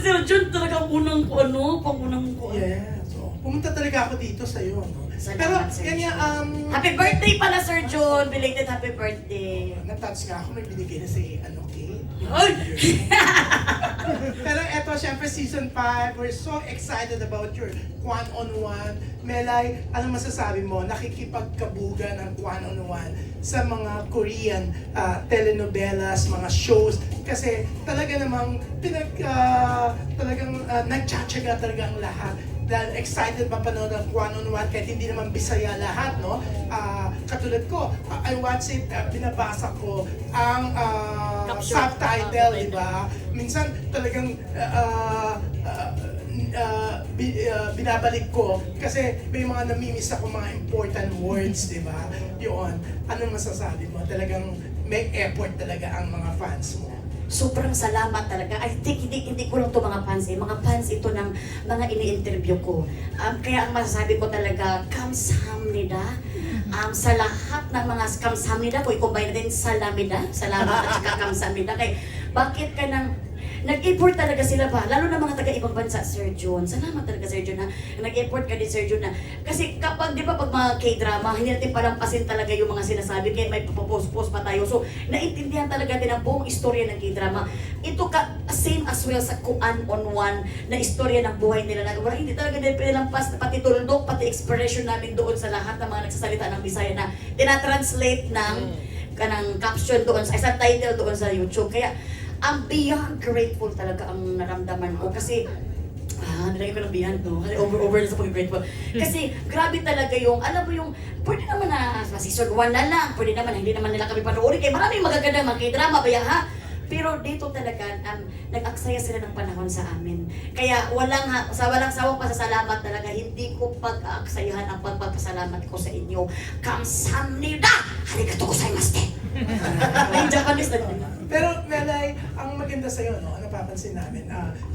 Sir John talaga unang ko pangunang ko. Yeah. So, pumunta talaga ako dito sa iyo, no? Salamat, Pero, Sir kanya, John. Happy birthday pala, Sir John! Belated happy birthday. na-touch nga ako, may binigay na si, Kate. Ay! Pero eto, syempre, season 5, we're so excited about your one-on-one. Melay, ano masasabi mo? Nakikipagkabuga ng one-on-one sa mga Korean telenovelas, mga shows. Kasi talaga namang nagtsatsaga talaga ang lahat. Dahil excited mapanood ang one-on-one kahit hindi naman Bisaya lahat, no? Katulad ko, I watch it, binabasa ko ang subtitle, di ba? Minsan talagang binabalik ko kasi may mga namimiss ako mga important words, di ba? Yun, ano masasabi mo? Talagang may effort talaga ang mga fans mo. Sobrang salamat talaga. I think hindi ko lang to mga fans mga fans ito ng mga ini-interview ko. Kaya ang masasabi ko talaga, kamsahamnida. Sa lahat ng mga kamsahamnida, kung i-combine natin salamida, salamat at saka kamsahamnida. Kaya bakit ka nang nag-effort talaga sila ba? Lalo na mga taga-ibang bansa, Sir John. Salamat talaga, Sir John, na nag-effort ka din, Sir John, na kasi kapag, di ba, pag mga K-drama, hindi natin palampasin talaga yung mga sinasabi, kaya may papopost-post pa tayo. So, naintindihan talaga din ang buong istorya ng K-drama. Ito same as well sa kuan-on-one na istorya ng buhay nila na wala, hindi talaga din pinalampas, pati tuldok, pati expression namin doon sa lahat ng mga nagsasalita ng Bisaya na tinatranslate ng kanang caption doon, sa title doon sa YouTube. Kaya, ang beyond grateful talaga ang naramdaman ko kasi nilagay ko ng beyond, no? Kasi over na sa pag-grateful. Kasi grabe talaga yung, alam mo yung, pwede naman na season 1 na lang, pwede naman, hindi naman nila kami panoorin, kaya maraming magaganda mga K-drama, baya ha? Pero dito talaga, nag-aksaya sila ng panahon sa amin. Kaya walang sawang pasasalamat talaga, hindi ko pag-aaksayahan ang pagpapasalamat ko sa inyo. Kamsahamnida! Arigatou gozaimasu! Ay, Japanese na. Pero Melay, ang maganda sa'yo, no, napapansin namin,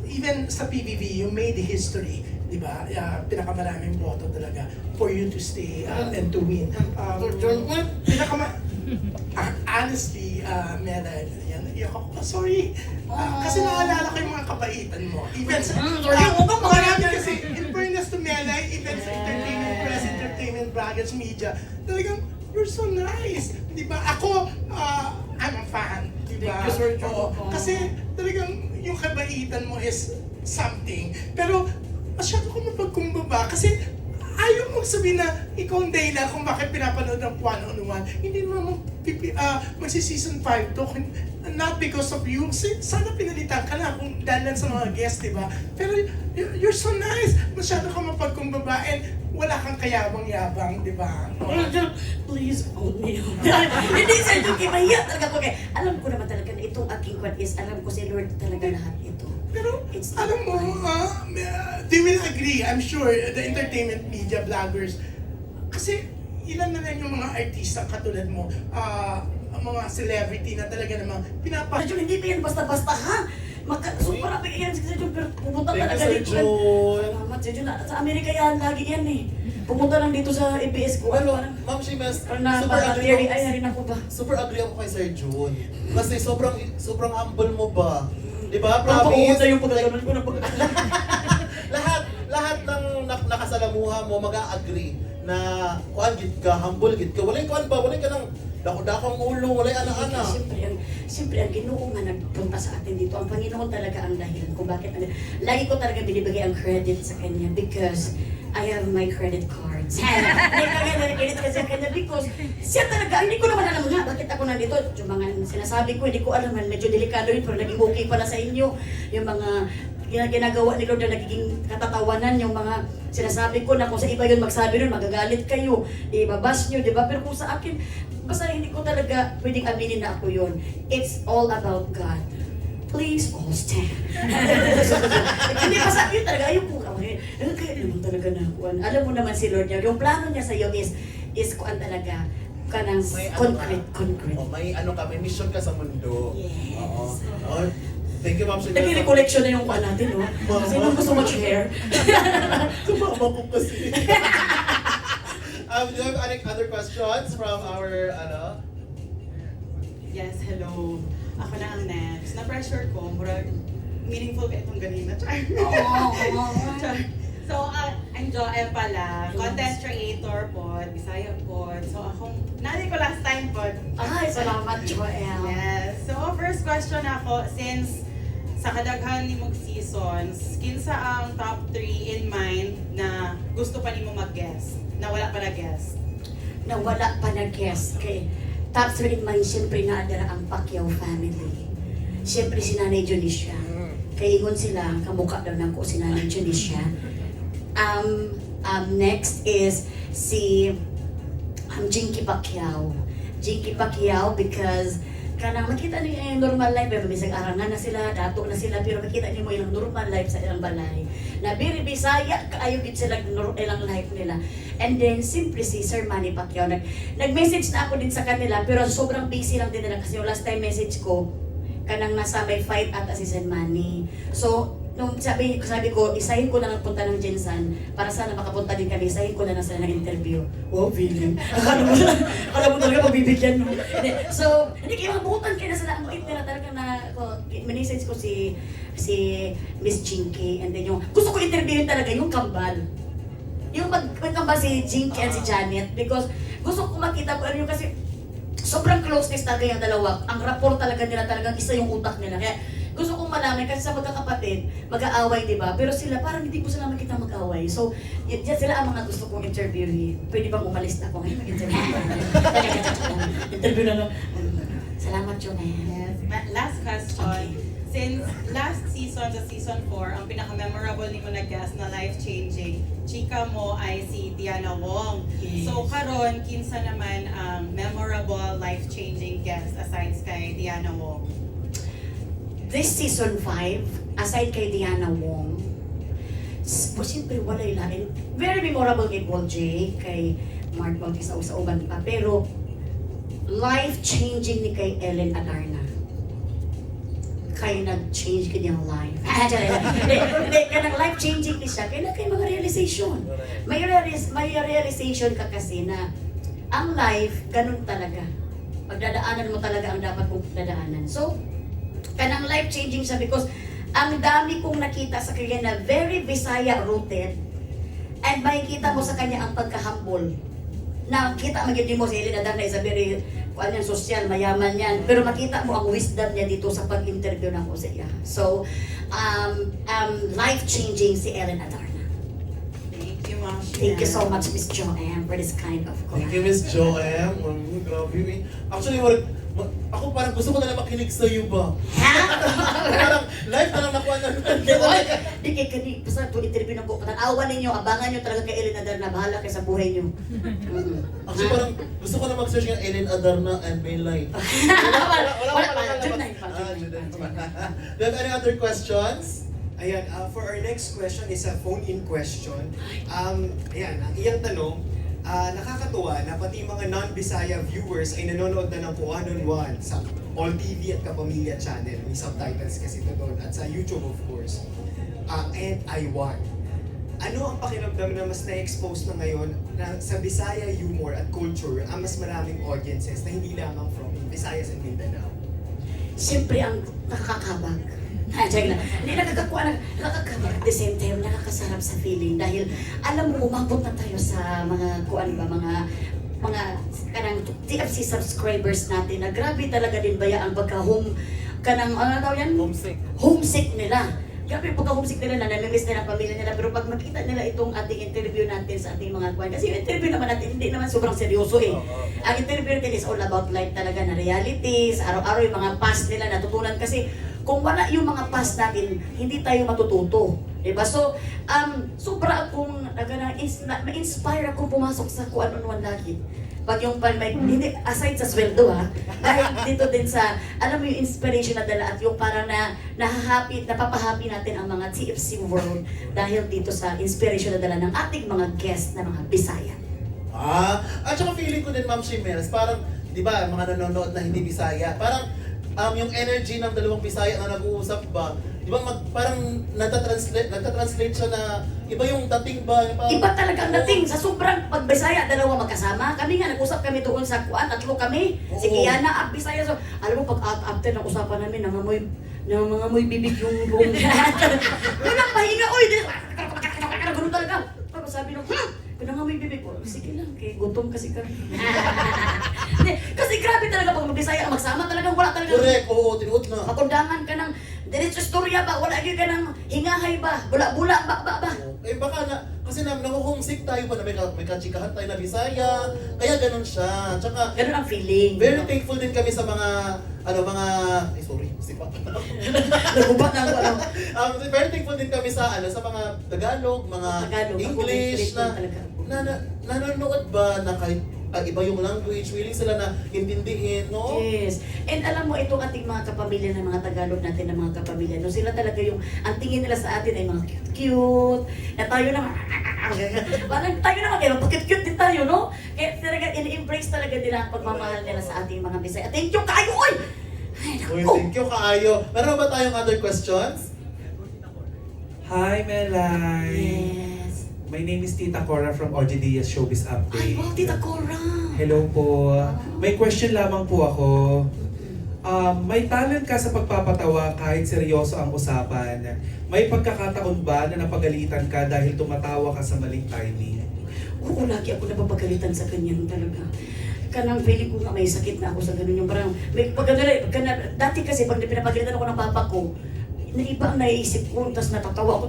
even sa PBB, you made history, di ba? Pinakamaraming boto talaga for you to stay and to win. Honestly, Melay, iyak ako, sorry. Kasi naalala ko yung mga kabaitan mo. Even sa, marami kasi, in fairness to Melay, even sa entertainment press, entertainment braggers, media, talagang, you're so nice. Di ba? Ako, I'm a fan. Di ba? Kasi talagang yung kabaitan mo is something. Pero masyado ko mapagkumbaba kasi ayaw mong sabihin na ikaw ang dahilan kung bakit pinapanood ng one-on-one. Hindi mo magsi-season 5 to. Not because of you. Sana pinalitan ka na kung dahil lang sa mga guests, di ba? Pero you're so nice. Masyado ka mapagkumbaba and wala kang kayabang-yabang, di ba? Please hold me. Hindi, Sir John, mahiya talaga ko. Alam ko naman talaga na itong aking kwan is, alam ko si Lord talaga lahat ito. Pero, It's alam mo, they will agree, I'm sure, the entertainment media bloggers. Kasi, ilan na lang yung mga artista katulad mo, mga celebrity na talaga namang Sir John, hindi pa yan basta-basta, ha? Super happy yan, Sir John, pero pumunta talaga Sir dito. John. Salamat, Sir John. Sa Amerika yan, lagi yan eh. Pumunta lang dito sa ABS ko. Well, Ma'am Shimes, super agree. Ay, narin ako ba? Super agree ako kay Sir Jun. Kasi sobrang humble mo ba? Di ba? Napakumunta yung pagkaganon ko na lahat ng nakasalamuha mo mag-a-agree na kuan git ka, humble git ka. Walay kuan ba? Walay ka nang dako-dakong ulo, walay ana-ana. Siyempre, ang Ginoo nga nagpunta sa atin dito. Ang Panginoon talaga ang dahilan kung bakit. Lagi ko talaga binibigay ang credit sa Kanya because I have my credit cards. May credit kasi sa Kanya because siya talaga, hindi ko naman alam nga bakit ako nandito. Yung mga sinasabi ko, hindi ko alam, medyo delikado yun, pero naging okay pala sa inyo. Yung mga ginagawa ni Lord na nagiging katatawanan, yung mga sinasabi ko na kung sa iba yun magsabi nun, magagalit kayo, ibabas nyo, di ba? Pero kung sa akin, basta hindi ko talaga pwedeng aminin na ako yun. It's all about God. Please all stand. Hindi pa sabi yun talaga, ayaw po kami. Kaya naman talaga na kuwan. Alam mo naman si Lord niya, yung plano niya sa iyo is kuwan talaga, kanang concrete. May ano ka, may mission ka sa mundo. Yes. Oo. Thank you, Ma'am Shimes. Nag-recollection na yung kuwan natin, no? Sino gusto mag-share? Sumama ko kasi. Do you have any other questions from our, Yes, hello. Ako na ang next. Na-pressure ko, murag meaningful ka itong ganina. Char. Oo. Char. So, ang Joem pala, content creator po, Bisaya po. So, akong, nari ko last time po. Ay, salamat, Joel. Yes. So, first question ako, since sa kadaghan ni mong seasons, kinsa ang top 3 in mind na gusto pa nimo mag-guest, na wala pa na-guest? Na wala pa nag-guest kay top 3 in mind, siyempre naadara ang Pacquiao family. Siyempre si Nanay Junicia. Kay ingon sila, kamukha daw nako si Nanay Junicia. Next is si Jinky Pacquiao. Jinky Pacquiao because kanang makita niyo yung normal life, pero bisag arangan na sila, dato na sila, pero makita niyo mo ilang normal life sa ilang balay. Na biri Bisaya, kaayo gid sila ilang life nila. And then, simply si Sir Manny Pacquiao, nag-message na ako din sa kanila, pero sobrang busy lang din nila kasi yung last time message ko, kanang nasa may fight ata si Sir Manny. So, nung sabi ko, isahin ko na lang punta ng Jensan para sana makapunta din kami, isahin ko na lang sila ng interview. Wow, feeling. Akala mo talaga pagbibigyan mo. So, hindi kayo mabutan kayo na sila. Ang bait nila talaga na, message ko si Miss Jinky. And then yung, gusto ko interviewin talaga yung kambal. Yung magkambal si Jinky and si Janet. Because gusto ko makita ko ano yung kasi sobrang closeness talaga yung dalawa. Ang rapport talaga nila talagang isa yung utak nila. Kaya gusto kong malaman kasi sa magkakapatid, mag-aaway, di ba? Pero sila parang hindi ko sila makita mag-aaway. So, yan sila ang mga gusto kong interviewin. Pwede bang umalis na ako ngayon mag-interview? Interview na lang. Salamat, Jonel. Yes. Last question. Okay. Since last season sa season 4, ang pinaka-memorable ni mo na guest na life-changing, chika mo ay si Diana Wong. Yes. So karon kinsa naman ang memorable life-changing guest aside kay Diana Wong? This season 5, aside kay Diana Wong, siyempre walay lain. Very memorable kay Paul J, kay Mark Bautista sa uban pa. Pero life-changing ni kay Ellen Adarna. Kaya nag-change ka niyang life. Hindi, kanang life-changing ni siya. Kaya kay mga realization. May realization ka kasi na ang life, ganun talaga. Pagdadaanan mo talaga ang dapat mong dadaanan. So, kanang life-changing siya because ang dami kong nakita sa kanya na very Bisaya rooted and makikita mo sa kanya ang pagka-humble. Nakita magiging mo si Ellen Adarna is a very social, mayaman yan. Pero makita mo ang wisdom niya dito sa pag-interview ng Hosea. So, life-changing si Ellen Adarna. Thank you, Ma'am. Thank you so much, Miss Joanne, for this kind of Thank you, Miss Joem. Grabe. Actually, ako parang gusto ko na lang makinig sa iyo ba? Parang live na lang nakuha na. Di kay kani basta to interview na ko. Awan ninyo, abangan nyo talaga kay Ellen Adarna, bahala kayo sa buhay nyo. Actually, parang gusto ko na mag-search ng Ellen Adarna and Maylay. Wala pa. June 9 pa. Do you have any other questions? Ayan, for our next question is a phone-in question. Ayan, ang iyang tanong, nakakatuwa na pati mga non-Bisaya viewers ay nanonood na ng One-on-One sa All TV at Kapamilya channel. May subtitles kasi ito doon at sa YouTube of course. And I want. Ano ang pakiramdam na mas na-expose na ngayon na sa Bisaya humor at culture ang mas maraming audiences na hindi lamang from Visayas and Mindanao? Siyempre ang nakakakabag. Hindi nakakakabag at the same time nakakasarap sa feeling dahil alam mo umabot na tayo sa mga mga kanang TFC subscribers natin na grabe talaga din baya ang pagka-home kanang ano daw yan? Homesick nila. Grabe yung pagka-homesick nila na namimiss nila ang pamilya nila pero pag makita nila itong ating interview natin sa ating mga kwan kasi yung interview naman natin hindi naman sobrang seryoso eh. Ang interview natin is all about life talaga na realities, araw-araw yung mga past nila natutunan kasi kung wala yung mga past natin, hindi tayo matututo. Diba? So, sobra akong ma-inspire akong pumasok sa kung ano-ano lagi. Pag yung hindi, aside sa sweldo ha, dahil dito din sa, alam mo yung inspiration na dala at yung parang napapahappy natin ang mga TFC world dahil dito sa inspiration na dala ng ating mga guest na mga Bisaya. At saka feeling ko din, Ma'am Shimels, parang, di ba, mga nanonood na hindi Bisaya, parang yung energy ng dalawang Bisaya na nag-uusap ba, di ba parang nagta-translate siya na iba yung dating ba? Iba talaga ang dating sa sobrang pag-Bisaya, dalawa magkasama. Kami nga, nag-usap kami doon sa kuan, tatlo kami. Si Oo. Kiana at Bisaya. So, alam mo, pag after ng usapan namin, nangamoy na mga mo'y bibig yung buong walang pahinga, oy! Ganun talaga. Tapos sabi nung, pinangamoy bibig ko. Sige lang, kay gutom kasi kami. Hindi, kasi grabe talaga pag mag-Bisaya, magsama talagang wala talaga. Correct, oo, tinuod na. Makundangan ka ng diretso istorya ba? Wala ka ng hingahay ba? Bula-bula ba? Eh baka na, kasi nakuhumsik tayo pa na may kachikahan tayo na Bisaya, kaya ganun siya. Tsaka, Ganun ang feeling. very thankful din kami sa mga, sorry, sipa. Nagubat na ako. Very thankful din kami sa, sa mga Tagalog, mga Tagalog, ako English grateful na, talaga. nanonood ba na kahit iba yung language, willing sila na intindihin, no? Yes. And alam mo, itong ating mga kapamilya ng mga Tagalog natin, ng mga kapamilya, no, sila talaga yung, ang tingin nila sa atin ay mga cute-cute, na tayo naman, parang tayo naman, kaya cute-cute din tayo, no? Kaya talaga, in-embrace talaga nila ang pagmamahal nila sa ating mga Bisaya. Thank you kayo, oy! Ay, Uy, naku! thank you, kaayo. Meron ba tayong other questions? Hi, Melay! Yes. My name is Tita Cora from OGDS Showbiz Ay, Update. wow, Tita Cora! Hello po. May question lamang po ako. May talent ka sa pagpapatawa kahit seryoso ang usapan. May pagkakataon ba na napagalitan ka dahil tumatawa ka sa maling timing? Oo, lagi ako napapagalitan sa ganyan talaga. Kanang feeling ko nga may sakit na ako sa ganun yung parang, may dati kasi pag pinapagalitan ako ng papa ko, na iba ang naiisip ko, tapos natatawa ako,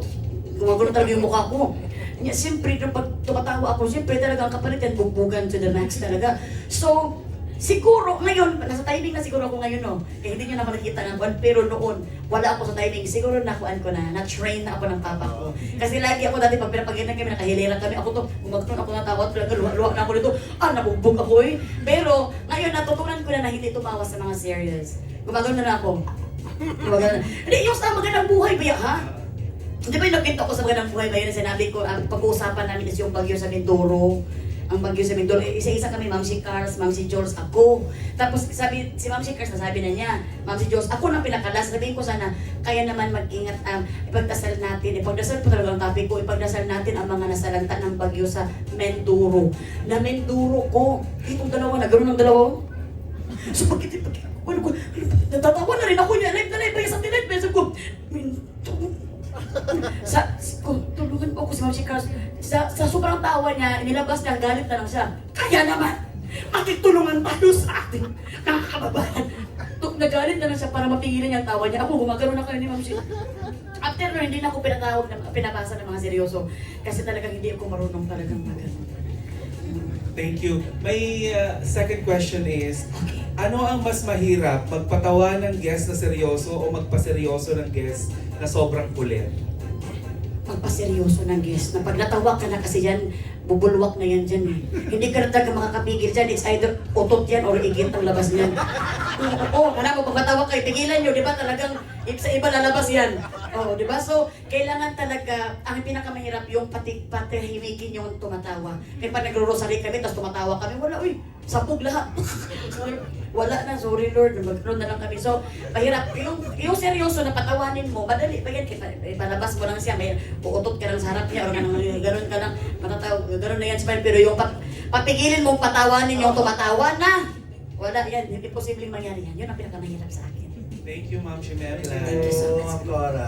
gumagano talaga yung mukha ko. Siyempre, nung pag tumatawa ako, siyempre talaga ang kapalit yan, bugbugan to the max talaga. So, siguro, ngayon, nasa timing na siguro ako ngayon, no? Kaya hindi nyo naman nakikita ng buwan, pero noon, wala ako sa timing. Siguro nakuan ko na-train na ako ng papa ko. Kasi lagi ako dati, pag pinapagilan kami, nakahiliran kami, ako to, gumagton ako ng tawat, talaga, luwa na ako nito, nabugbog ako eh. Pero, ngayon, natutunan ko na hindi tumawa sa mga serious. Gumagano na ako. Gumagano na. Hindi, yung sa magandang buhay ba ha? Di ba yung nakita ko sa magandang buhay ba yun, sinabi ko, ang pag-uusapan namin is yung bagyo sa Mindoro. Ang bagyo sa Mindoro, isa-isa kami, Ma'am si Cars, Ma'am si George, ako. Tapos sabi, si Ma'am si Cars, nasabi na niya, Ma'am si George, ako nang pinakalas, sabihin ko sana, kaya naman mag-ingat, ipagdasal natin, ipagdasal po talaga ang topic ko, ipagdasal natin ang mga nasalanta ng bagyo sa Mindoro. Na Mindoro ko, itong dalawa, nagkaroon ng dalawa. So bakit, natatawa na rin ako niya, live na live, ba yung sa tinag, message ko, Mindoro. Tulungan po ako si Ma'am si Carlos. Sa sobrang tawa niya, inilabas niya, galit na lang siya. Kaya naman, makitulungan tayo sa ating mga kababayan. Nagalit na lang siya para mapigilan niya ang tawa niya. Ako, gumagano na kayo ni Ma'am si. After no, hindi na ako pinatawag na pinabasa ng mga seryoso. Kasi talagang hindi ako marunong talagang magano. Thank you. My second question is, ano ang mas mahirap, magpatawa ng guest na seryoso o magpaseryoso ng guest na sobrang kulit? Magpaseryoso ng guest. Na pag natawa ka na kasi yan, bubulwak na yan dyan eh. Hindi ka na talaga makakapigil dyan. It's either utot yan or igit ang labas niyan. Oo, alam mo, pag matawa kayo, pigilan nyo, di ba talagang sa iba lalabas yan. Oo, di ba? So, kailangan talaga, ang pinakamahirap yung patahimikin yung tumatawa. Kaya pag nagro-rosary kami, tapos tumatawa kami, wala, uy, sabog lahat. Wala na, sorry Lord, mag-clone na lang kami. So, mahirap. Yung seryoso na patawanin mo, madali pa yan. Ipalabas mo lang siya, may uutot ka lang sa harap niya, or gano'n ka lang, matatawag, gano'n na yan, smile. Pero yung papigilin mong patawanin yung tumatawa na, wala yan, hindi posibleng mangyari yan. Yun ang pinakamahirap sa akin. Thank you, Ma'am Shimel. Thank you so much. Ma'am Cora.